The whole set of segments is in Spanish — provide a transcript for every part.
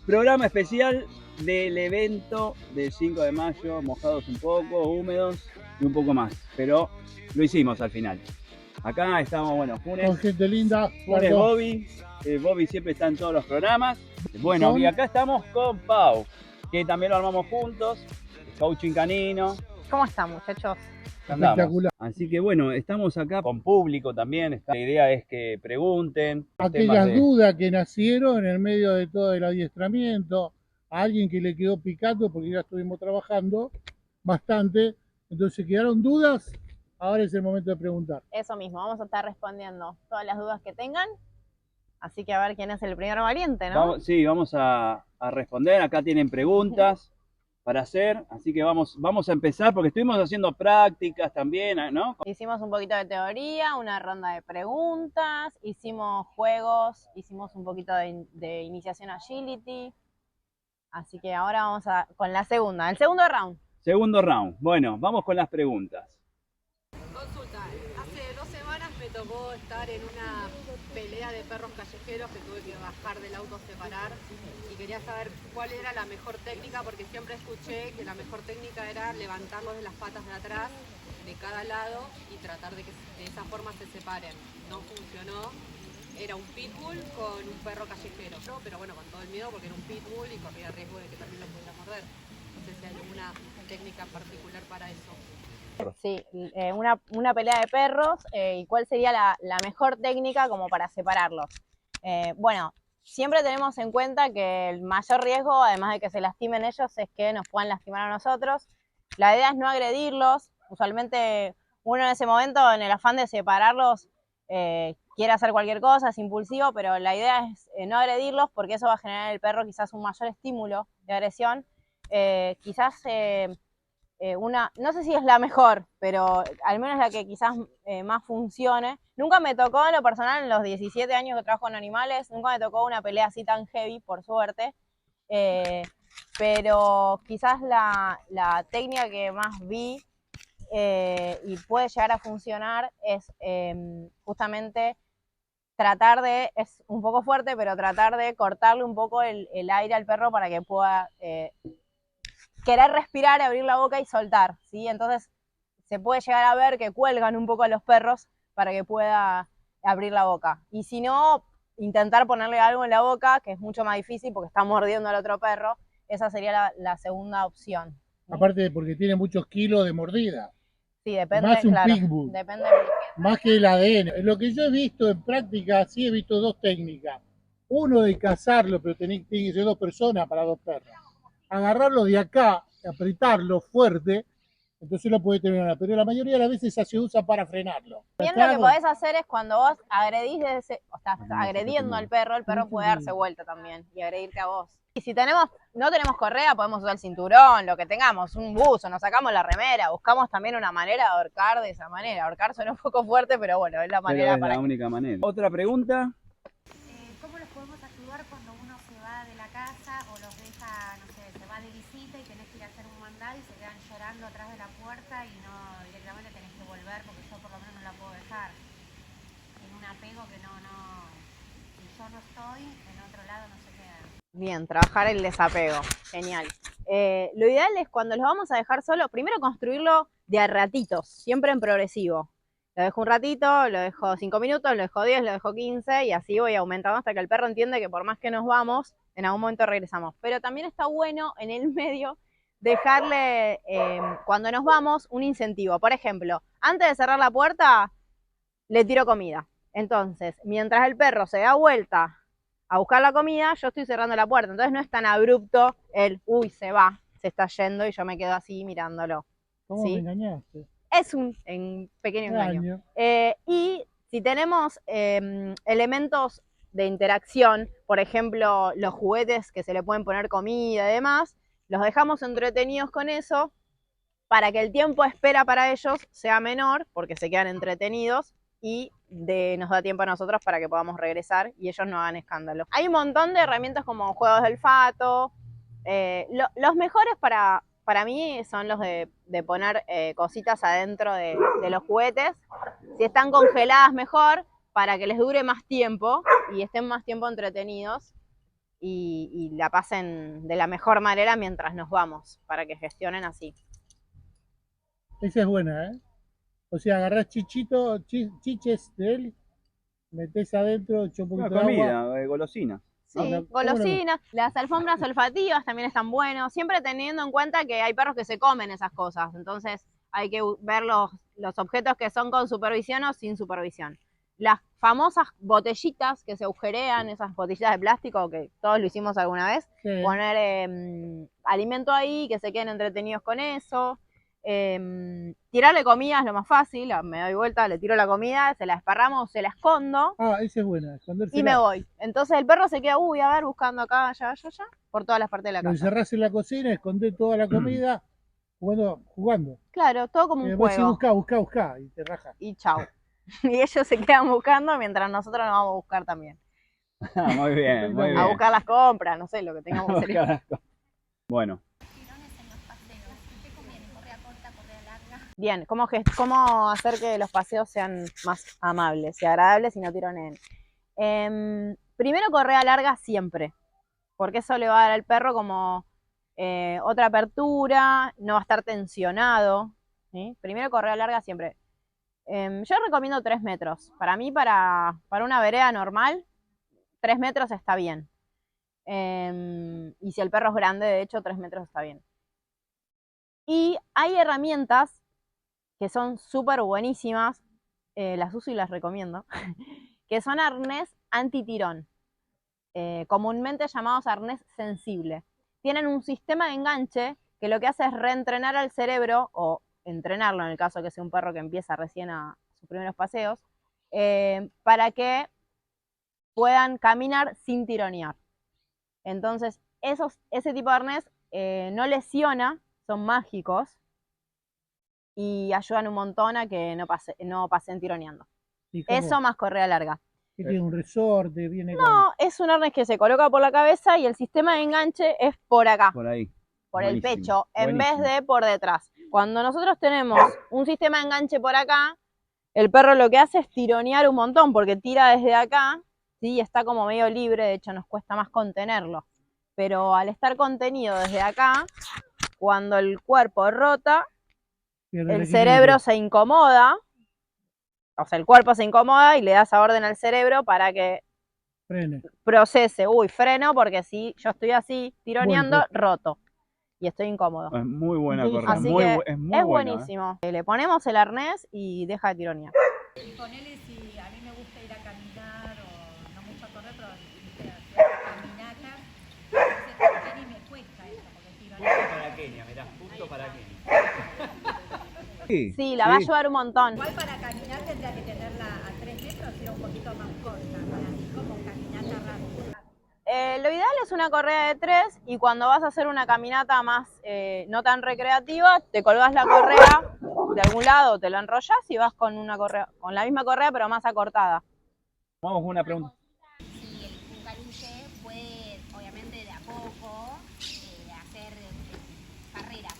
Programa especial del evento del 5 de mayo, mojados un poco, húmedos y un poco más, pero lo hicimos al final. Acá estamos, bueno, Con gente linda, Funes Eduardo. Bobby, Bobby siempre está en todos los programas. Bueno, Son y acá estamos con Pau, que también lo armamos juntos, coaching canino. ¿Cómo están, muchachos? Andamos. espectacular. Así que bueno, estamos acá con público también. La idea es que pregunten. Aquellas dudas que nacieron en el medio de todo el adiestramiento, a alguien que le quedó picando porque ya estuvimos trabajando bastante, entonces quedaron dudas, ahora es el momento de preguntar. Eso mismo, vamos a estar respondiendo todas las dudas que tengan. Así que a ver quién es el primer valiente, ¿no? Vamos a responder. Acá tienen preguntas para hacer, así que vamos a empezar porque estuvimos haciendo prácticas también, ¿no? Hicimos un poquito de teoría, una ronda de preguntas, hicimos juegos, hicimos un poquito de iniciación agility. Así que ahora vamos con la segunda, el segundo round. Segundo round. Bueno, vamos con las preguntas. Consulta, hace 2 semanas me tocó estar en una pelea de perros callejeros que tuve que bajar del auto, separar, y quería saber cuál era la mejor técnica, porque siempre escuché que la mejor técnica era levantarlos de las patas de atrás, de cada lado, y tratar de que de esa forma se separen. No funcionó, era un pitbull con un perro callejero, ¿no? Pero bueno, con todo el miedo porque era un pitbull y corría el riesgo de que también lo pudiera morder. No sé si hay alguna técnica en particular para eso. Sí, una pelea de perros, y cuál sería la mejor técnica como para separarlos. Bueno, siempre tenemos en cuenta que el mayor riesgo, además de que se lastimen ellos, es que nos puedan lastimar a nosotros. La idea es no agredirlos. Usualmente uno en ese momento, en el afán de separarlos, quiere hacer cualquier cosa, es impulsivo, pero la idea es no agredirlos, porque eso va a generar en el perro quizás un mayor estímulo de agresión. Quizás no sé si es la mejor, pero al menos la que quizás más funcione. Nunca me tocó, en lo personal, en los 17 años que trabajo con animales, nunca me tocó una pelea así tan heavy, por suerte. Pero quizás la técnica que más vi y puede llegar a funcionar es justamente tratar de, es un poco fuerte, pero tratar de cortarle un poco el aire al perro para que pueda querer respirar, abrir la boca y soltar, ¿sí? Entonces se puede llegar a ver que cuelgan un poco a los perros para que pueda abrir la boca. Y si no, intentar ponerle algo en la boca, que es mucho más difícil porque está mordiendo al otro perro. Esa sería la segunda opción. Aparte de porque tiene muchos kilos de mordida. Sí, depende, más un claro, pitbull. Depende. Más que el ADN. Lo que yo he visto en práctica, sí he visto dos técnicas. Uno de cazarlo, pero tiene que ser dos personas para dos perros. Agarrarlo de acá, apretarlo fuerte, entonces lo puede terminar. Pero la mayoría de las veces se usa para frenarlo. Bien, lo que podés hacer es cuando vos agredís o estás agrediendo al perro, el perro puede darse vuelta también y agredirte a vos. Y si no tenemos correa, podemos usar el cinturón, lo que tengamos, un buzo, nos sacamos la remera, buscamos también una manera de ahorcar de esa manera. Ahorcar suena un poco fuerte, pero bueno, es la manera pero es la única manera. Otra pregunta. ¿Cómo los podemos ayudar cuando uno se va de la casa o los deja, no sé, se va de visita y tenés que ir a hacer un mandado y se quedan llorando atrás de la puerta y no directamente tenés que volver, porque yo por lo menos no la puedo dejar en un apego que si yo no estoy, en otro lado no se queda. Bien, trabajar el desapego, genial. Lo ideal es cuando los vamos a dejar solos, primero construirlo de a ratitos, siempre en progresivo. Lo dejo un ratito, lo dejo 5 minutos, lo dejo 10, lo dejo 15 y así voy aumentando hasta que el perro entiende que por más que nos vamos, en algún momento regresamos. Pero también está bueno en el medio dejarle, cuando nos vamos, un incentivo. Por ejemplo, antes de cerrar la puerta, le tiro comida. Entonces, mientras el perro se da vuelta a buscar la comida, yo estoy cerrando la puerta. Entonces no es tan abrupto se va, se está yendo y yo me quedo así mirándolo. ¿Cómo me engañaste? Es un pequeño engaño. Y si tenemos elementos de interacción, por ejemplo, los juguetes que se le pueden poner comida y demás, los dejamos entretenidos con eso para que el tiempo de espera para ellos sea menor, porque se quedan entretenidos y nos da tiempo a nosotros para que podamos regresar y ellos no hagan escándalo. Hay un montón de herramientas como juegos de olfato. Los mejores para mí son los de poner cositas adentro de los juguetes. Si están congeladas, mejor, para que les dure más tiempo y estén más tiempo entretenidos y la pasen de la mejor manera mientras nos vamos, para que gestionen así. Esa es buena, ¿eh? O sea, agarrás chiches de él, metés adentro, echás un Una poquito de agua. comida, golosina. Sí, ¿cómo no? golosinas, las alfombras olfativas también están buenos, siempre teniendo en cuenta que hay perros que se comen esas cosas, entonces hay que ver los objetos que son con supervisión o sin supervisión. Las famosas botellitas que se agujerean, esas botellitas de plástico que todos lo hicimos alguna vez, Sí. poner alimento ahí, que se queden entretenidos con eso. Tirarle comida es lo más fácil, me doy vuelta, le tiro la comida, se la desparramos, se la escondo. Ah, esa es buena, Y escondérsela. me voy. Entonces el perro se queda, a ver, buscando acá, allá, por todas las partes de la Lo casa. encerrás en la cocina, escondés toda la comida, jugando. Claro, todo como un Después sí, juego. buscá, y te raja. Y chau. Y ellos se quedan buscando mientras nosotros nos vamos a buscar también. Muy bien, muy bien. A buscar las compras, no sé, lo que tengamos que hacer. Buscar las cosas. Bueno, Tirones en los paseos. ¿Qué conviene? ¿Correa corta, correa larga? Bien, ¿cómo hacer que los paseos sean más amables y agradables y no tironen? Primero correa larga siempre, porque eso le va a dar al perro como otra apertura, no va a estar tensionado, ¿sí? Primero correa larga siempre. Yo recomiendo 3 metros. Para mí, para una vereda normal, 3 metros está bien. Y si el perro es grande, de hecho, 3 metros está bien. Y hay herramientas que son súper buenísimas, las uso y las recomiendo, que son arnés antitirón, comúnmente llamados arnés sensible. Tienen un sistema de enganche que lo que hace es reentrenar al cerebro, o entrenarlo en el caso de que sea un perro que empieza recién a sus primeros paseos, para que puedan caminar sin tironear. Entonces, ese tipo de arnés no lesiona, son mágicos y ayudan un montón a que no pasen tironeando. ¿Y cómo? Eso más correa larga. ¿Qué tiene un resorte? Viene No, es un arnés que se coloca por la cabeza y el sistema de enganche es por acá, por ahí. por el Buenísimo, pecho, en vez buenísimo. de por detrás. Cuando nosotros tenemos un sistema de enganche por acá, el perro lo que hace es tironear un montón, porque tira desde acá, ¿sí? Está como medio libre, de hecho nos cuesta más contenerlo. Pero al estar contenido desde acá, cuando el cuerpo rota, pierde el equilibrio. cerebro se incomoda, o sea, el cuerpo se incomoda y le da esa orden al cerebro para que Frene. procese, freno, porque si yo estoy así tironeando, Vuelve. roto y estoy incómodo. Es muy buena Entonces, correa. Así Muy, que es muy es buena, buenísimo. Le ponemos el arnés y deja de tironear. Y ponele si a mí me gusta ir a caminar o no mucho a correr, pero viste, hacer caminatas, entonces correr y me cuesta eso, porque tironeo. Para Kenia, mirá, justo para Kenia. Sí, la va a ayudar un montón. Igual para caminar tendría que tenerla a 3 metros, era un poquito más corta, para mí como caminata rápida. Lo ideal es una correa de 3 y cuando vas a hacer una caminata más no tan recreativa, te colgás la correa de algún lado, te la enrollas y vas con una correa, con la misma correa pero más acortada. Vamos con una pregunta. Si un caniche puede, obviamente de a poco, hacer carreras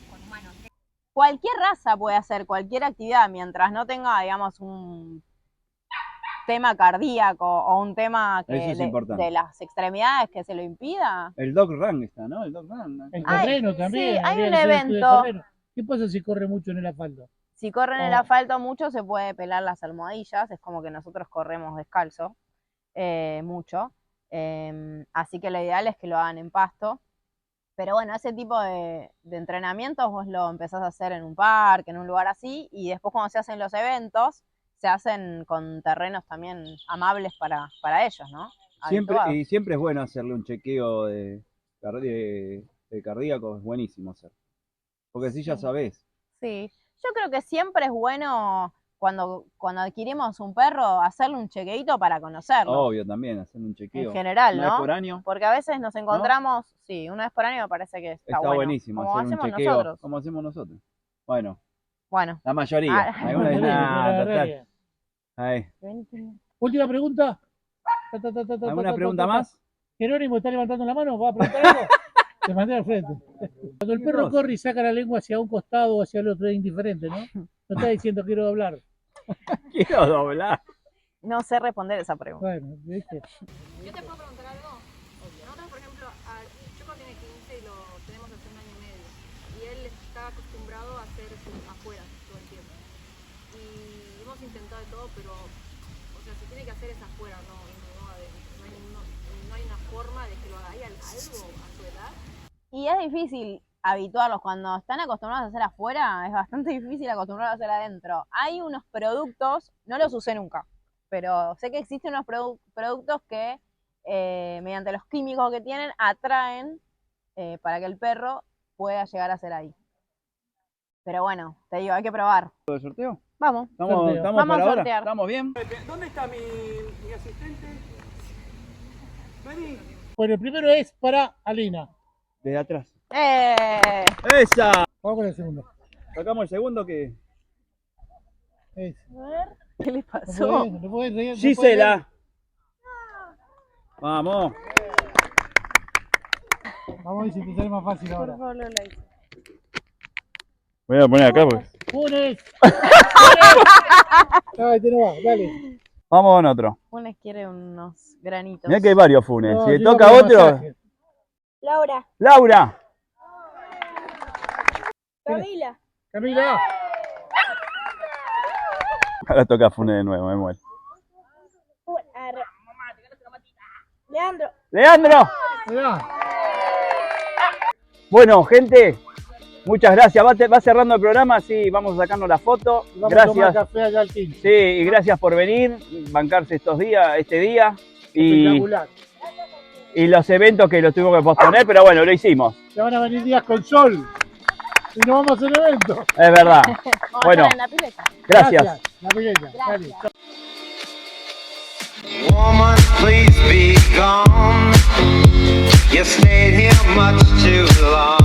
con humanos. Cualquier raza puede hacer cualquier actividad mientras no tenga, digamos, un tema cardíaco o un tema Eso es importante. de las extremidades que se lo impida. El dog run está, ¿no? El dog run. El Ay, terreno también. sí, hay habría un que hacer estudio de evento. terreno. ¿Qué pasa si corre mucho en el asfalto? Si corren el Oh. asfalto mucho, se puede pelar las almohadillas, es como que nosotros corremos descalzo mucho. Así que lo ideal es que lo hagan en pasto. Pero bueno, ese tipo de entrenamientos vos lo empezás a hacer en un parque, en un lugar así, y después cuando se hacen los eventos, se hacen con terrenos también amables para ellos, ¿no? Habituados. Y siempre es bueno hacerle un chequeo de cardíaco, es buenísimo hacer. Porque así ya Sí. sabés. Sí, yo creo que siempre es bueno cuando adquirimos un perro hacerle un chequeito para conocerlo. Obvio también, hacerle un chequeo. En general, Una vez ¿no? por año. Porque a veces nos encontramos, sí, una vez por año me parece que está bueno. Buenísimo Como hacer un hacemos chequeo. nosotros. Como hacemos nosotros. Bueno, Bueno. la mayoría. Ah. Algunos dicen, "Ah, La total". realidad. Ahí. Última pregunta. ¿Alguna pregunta más? Jerónimo está levantando la mano, ¿va a preguntar algo? Te mandé al frente. Cuando el perro corre y saca la lengua hacia un costado o hacia el otro es indiferente, ¿no? No está diciendo quiero doblar. Quiero doblar. No sé responder esa pregunta. Bueno, ¿viste? Yo te puedo preguntar intentado de todo, pero, o sea, se tiene que hacer es afuera, no hay una forma de que lo haga. ¿Hay algo a su edad? Y es difícil habituarlos. Cuando están acostumbrados a hacer afuera, es bastante difícil acostumbrarlos a hacer adentro. Hay unos productos, no los usé nunca, pero sé que existen unos productos que, mediante los químicos que tienen, atraen para que el perro pueda llegar a ser ahí. Pero bueno, te digo, hay que probar. ¿El sorteo? Vamos. ¿Estamos Vamos para a ahora? sortear. ¿Estamos bien? ¿Dónde está mi asistente? Vení. Bueno, el primero es para Alina. Desde atrás. ¡Esa! Vamos con el segundo. Sacamos el segundo que... Ese. A ver, ¿qué le ¿No pasó? podés- no podés reír- no podés Gisela. Vamos. reír? Vamos a ver si te sale más fácil ahora. Por favor, lo like. Voy a poner acá pues. ¡Funes! No, este no va, dale. Vamos con otro. Funes quiere unos granitos. Mirá que hay varios funes. No, Si le yo iba toca a por otro... masaje. Laura. ¡Laura! Camila. Camila. Ahora toca a Funes de nuevo, me muero. Leandro. ¡Leandro! Mirá. Bueno, gente, muchas gracias. Va cerrando el programa, así vamos a sacarnos la foto. Vamos a tomar Gracias. café allá al 15. Sí, y gracias por venir, bancarse este día. Y, Espectacular. y los eventos que los tuvimos que posponer, pero bueno, lo hicimos. Ya van a venir días con sol. Y no vamos a hacer evento. Es verdad. Vamos Bueno. a estar en la pileta. Gracias. La pequeña. Dale. Gracias. Woman, please be gone. You stayed here much too long.